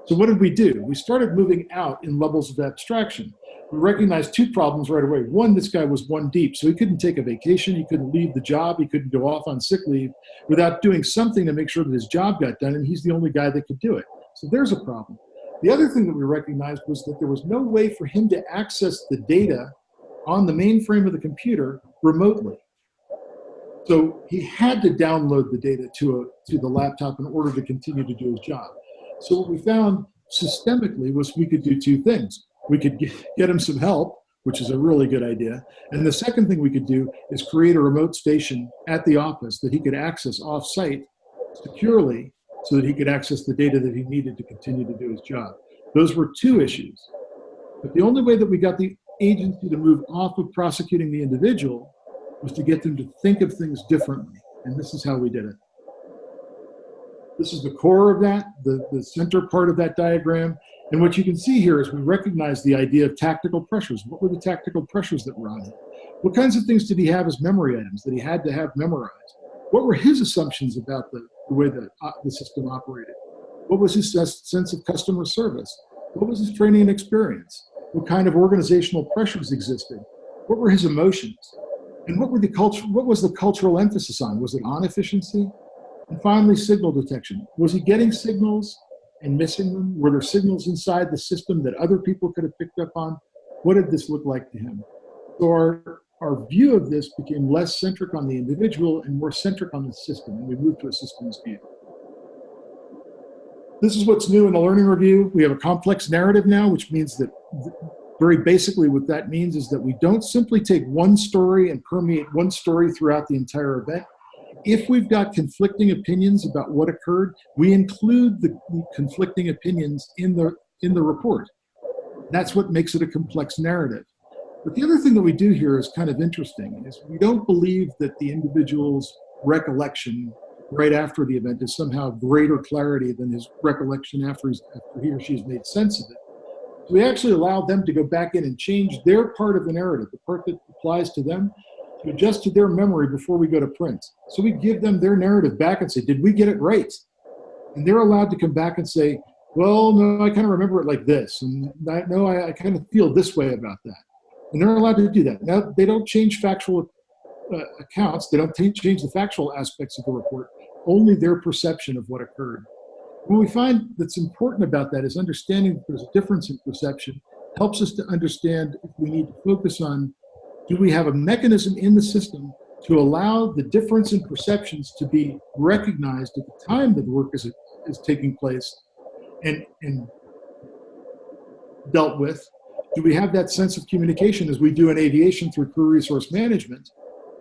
So what did we do? We started moving out in levels of abstraction. We recognized two problems right away. One, this guy was one deep, so he couldn't take a vacation, he couldn't leave the job, he couldn't go off on sick leave without doing something to make sure that his job got done, and he's the only guy that could do it. So there's a problem. The other thing that we recognized was that there was no way for him to access the data on the mainframe of the computer remotely. So he had to download the data to the laptop in order to continue to do his job. So what we found systemically was we could do two things. We could get him some help, which is a really good idea. And the second thing we could do is create a remote station at the office that he could access off-site securely so that he could access the data that he needed to continue to do his job. Those were two issues. But the only way that we got the agency to move off of prosecuting the individual was to get them to think of things differently. And this is how we did it. This is the core of that, the center part of that diagram. And what you can see here is we recognize the idea of tactical pressures. What were the tactical pressures that were on him? What kinds of things did he have as memory items that he had to have memorized? What were his assumptions about the way that the system operated? What was his sense of customer service? What was his training and experience? What kind of organizational pressures existed? What were his emotions? And what was the cultural emphasis on? Was it on efficiency? And finally, signal detection. Was he getting signals and missing them? Were there signals inside the system that other people could have picked up on? What did this look like to him? So our view of this became less centric on the individual and more centric on the system, and we moved to a systems view. This is what's new in the learning review. We have a complex narrative now, which means that very basically what that means is that we don't simply take one story and permeate one story throughout the entire event. If we've got conflicting opinions about what occurred, we include the conflicting opinions in the report. That's what makes it a complex narrative. But the other thing that we do here is kind of interesting, is we don't believe that the individual's recollection right after the event is somehow greater clarity than his recollection after he or she has made sense of it. So we actually allow them to go back in and change their part of the narrative, the part that applies to them, to adjust to their memory before we go to print. So we give them their narrative back and say, did we get it right? And they're allowed to come back and say, well, no, I kind of remember it like this. And I kind of feel this way about that. And they're allowed to do that. Now, they don't change factual accounts. They don't change the factual aspects of the report, only their perception of what occurred. What we find that's important about that is understanding that there's a difference in perception helps us to understand if we need to focus on, do we have a mechanism in the system to allow the difference in perceptions to be recognized at the time that the work is taking place and dealt with? Do we have that sense of communication as we do in aviation through crew resource management?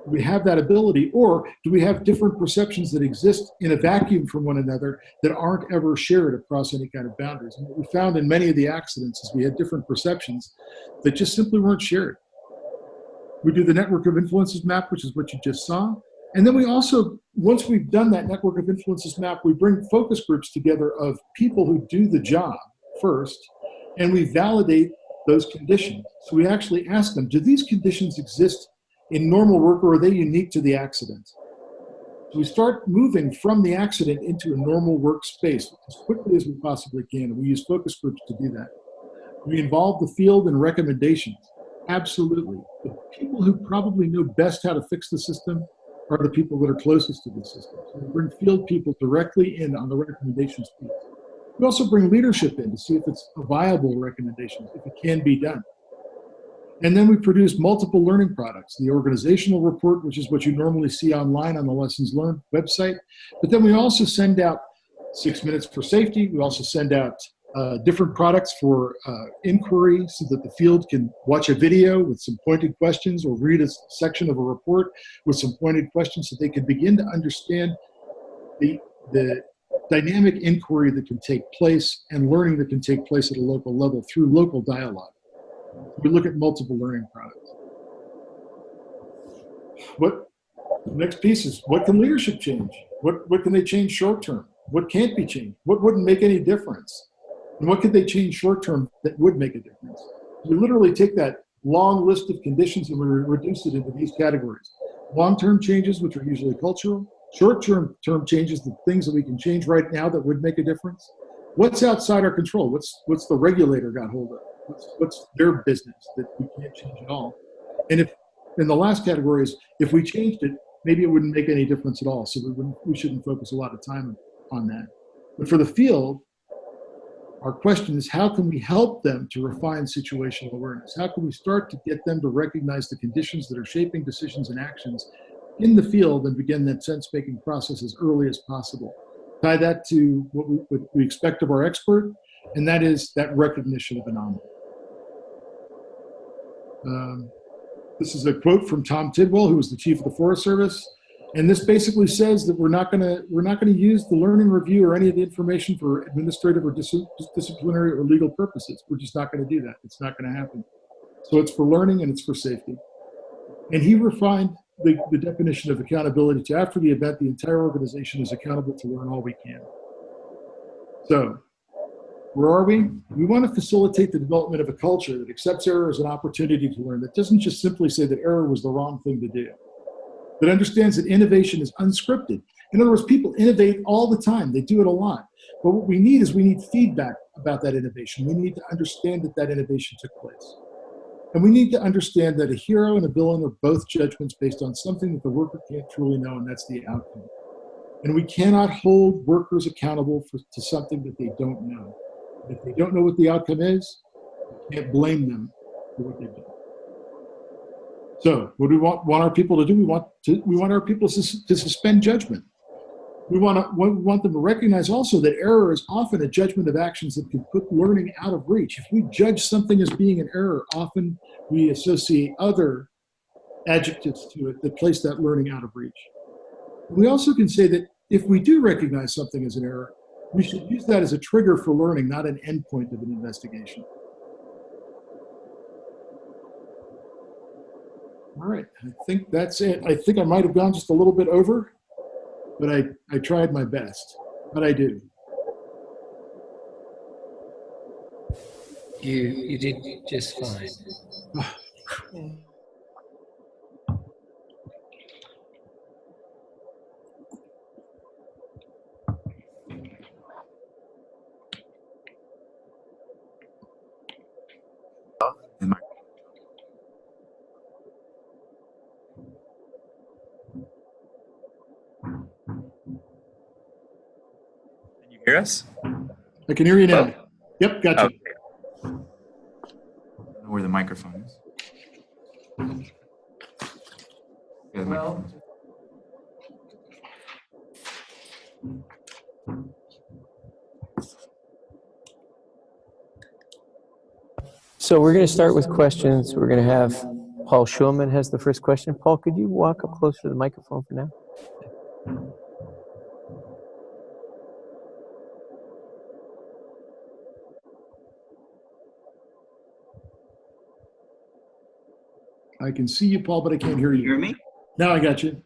Do we have that ability, or do we have different perceptions that exist in a vacuum from one another that aren't ever shared across any kind of boundaries? And what we found in many of the accidents is we had different perceptions that just simply weren't shared. We do the network of influences map, which is what you just saw. And then we also, once we've done that network of influences map, we bring focus groups together of people who do the job first, and we validate those conditions. So we actually ask them, do these conditions exist in normal work, or are they unique to the accident? So we start moving from the accident into a normal workspace as quickly as we possibly can, and we use focus groups to do that. We involve the field in recommendations. Absolutely. The people who probably know best how to fix the system are the people that are closest to the system. So we bring field people directly in on the recommendations piece. We also bring leadership in to see if it's a viable recommendation, if it can be done. And then we produce multiple learning products, the organizational report, which is what you normally see online on the Lessons Learned website. But then we also send out 6 minutes for safety. We also send out different products for inquiry so that the field can watch a video with some pointed questions or read a section of a report with some pointed questions so they can begin to understand the dynamic inquiry that can take place and learning that can take place at a local level through local dialogue. We look at multiple learning products. What The next piece is, what can leadership change? What can they change short term? What can't be changed? What wouldn't make any difference? And what could they change short term that would make a difference? We literally take that long list of conditions and we reduce it into these categories. Long-term changes, which are usually cultural. Short-term changes, the things that we can change right now that would make a difference. What's outside our control? What's the regulator got hold of? What's their business that we can't change at all? And the last category is, if we changed it, maybe it wouldn't make any difference at all. So we shouldn't focus a lot of time on that. But for the field, our question is, how can we help them to refine situational awareness? How can we start to get them to recognize the conditions that are shaping decisions and actions in the field and begin that sense-making process as early as possible? Tie that to what we expect of our expert, and that is that recognition of anomaly. This is a quote from Tom Tidwell, who was the chief of the Forest Service. And this basically says that we're not going to use the learning review or any of the information for administrative or disciplinary or legal purposes. We're just not going to do that. It's not going to happen. So it's for learning and it's for safety. And he refined the definition of accountability to, after the event, the entire organization is accountable to learn all we can. So where are we? We want to facilitate the development of a culture that accepts error as an opportunity to learn, that doesn't just simply say that error was the wrong thing to do, that understands that innovation is unscripted. In other words, people innovate all the time. They do it a lot. But what we need is feedback about that innovation. We need to understand that innovation took place. And we need to understand that a hero and a villain are both judgments based on something that the worker can't truly know, and that's the outcome. And we cannot hold workers accountable to something that they don't know. If they don't know what the outcome is, we can't blame them for what they've done. So what do we want our people to do? We want our people to suspend judgment. We want them to recognize also that error is often a judgment of actions that can put learning out of reach. If we judge something as being an error, often we associate other adjectives to it that place that learning out of reach. We also can say that if we do recognize something as an error, we should use that as a trigger for learning, not an endpoint of an investigation. All right, I think that's it. I think I might have gone just a little bit over, but I tried my best. How'd I do? You did just fine. Hear us? I can hear you now. Oh. Yep, gotcha. Okay. I don't know where the microphone is. Yeah, the microphone is. So we're going to start with questions. We're going to have Paul Schulman has the first question. Paul, could you walk up closer to the microphone for now? I can see you, Paul, but I can't hear you. Hear me? Now I got you.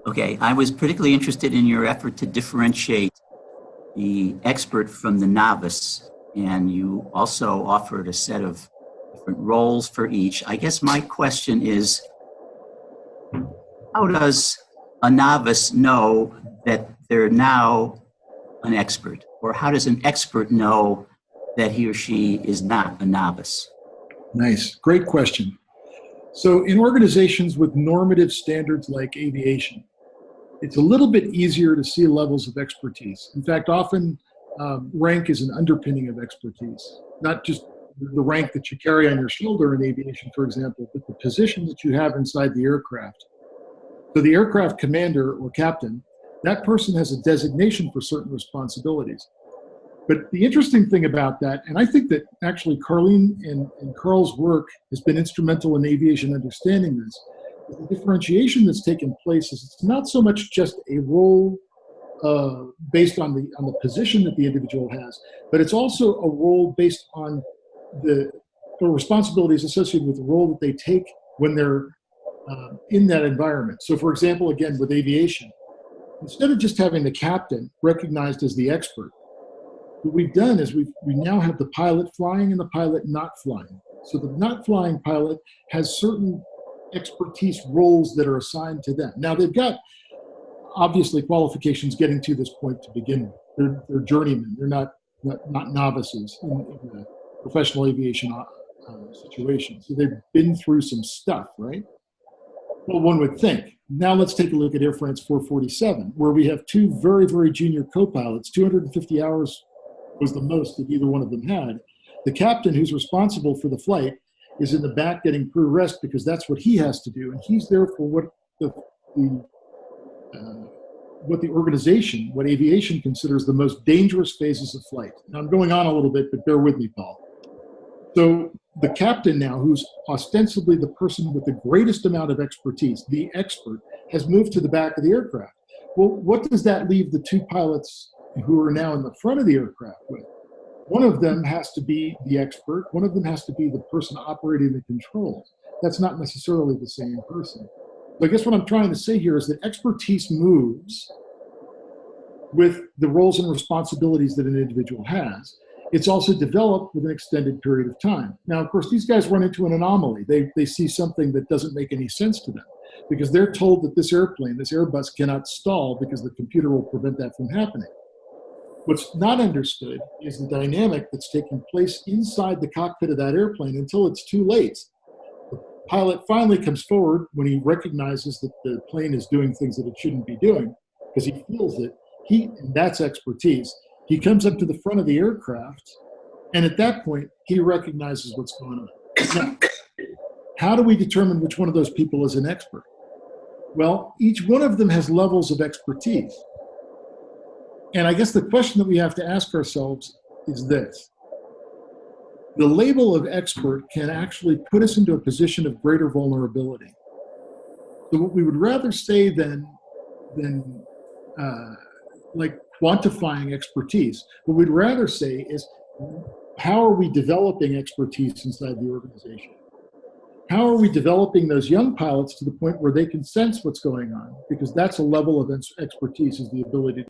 Okay, I was particularly interested in your effort to differentiate the expert from the novice, and you also offered a set of different roles for each. I guess my question is, how does a novice know that they're now an expert? Or how does an expert know that he or she is not a novice? Nice, great question. So in organizations with normative standards like aviation, it's a little bit easier to see levels of expertise. In fact, often rank is an underpinning of expertise, not just the rank that you carry on your shoulder in aviation, for example, but the position that you have inside the aircraft. So the aircraft commander or captain, that person has a designation for certain responsibilities. But the interesting thing about that, and I think that actually Carlene and Carl's work has been instrumental in aviation understanding this, is the differentiation that's taken place is it's not so much just a role based on the position that the individual has, but it's also a role based on the responsibilities associated with the role that they take when they're in that environment. So for example, again, with aviation, instead of just having the captain recognized as the expert, what we've done is we now have the pilot flying and the pilot not flying. So the not flying pilot has certain expertise roles that are assigned to them. Now they've got obviously qualifications getting to this point to begin with. They're journeymen. They're not novices in the professional aviation situation. So they've been through some stuff, right? Well, one would think. Now let's take a look at Air France 447, where we have two very, very junior co-pilots. 250 hours was the most that either one of them had. The captain, who's responsible for the flight, is in the back getting crew rest because that's what he has to do, and he's there for what the organization, what aviation considers the most dangerous phases of flight. Now I'm going on a little bit, but bear with me, Paul. So the captain now, who's ostensibly the person with the greatest amount of expertise, the expert, has moved to the back of the aircraft. Well, what does that leave the two pilots who are now in the front of the aircraft with? One of them has to be the expert. One of them has to be the person operating the controls. That's not necessarily the same person. So I guess what I'm trying to say here is that expertise moves with the roles and responsibilities that an individual has. It's also developed with an extended period of time. Now, of course, these guys run into an anomaly. They see something that doesn't make any sense to them because they're told that this airplane, this Airbus, cannot stall because the computer will prevent that from happening. What's not understood is the dynamic that's taking place inside the cockpit of that airplane until it's too late. The pilot finally comes forward when he recognizes that the plane is doing things that it shouldn't be doing because he feels it. And that's expertise. He comes up to the front of the aircraft, and at that point, he recognizes what's going on. Now, how do we determine which one of those people is an expert? Well, each one of them has levels of expertise. And I guess the question that we have to ask ourselves is this. The label of expert can actually put us into a position of greater vulnerability. So what we would rather say than like quantifying expertise, what we'd rather say is, how are we developing expertise inside the organization? How are we developing those young pilots to the point where they can sense what's going on? Because that's a level of expertise, is the ability to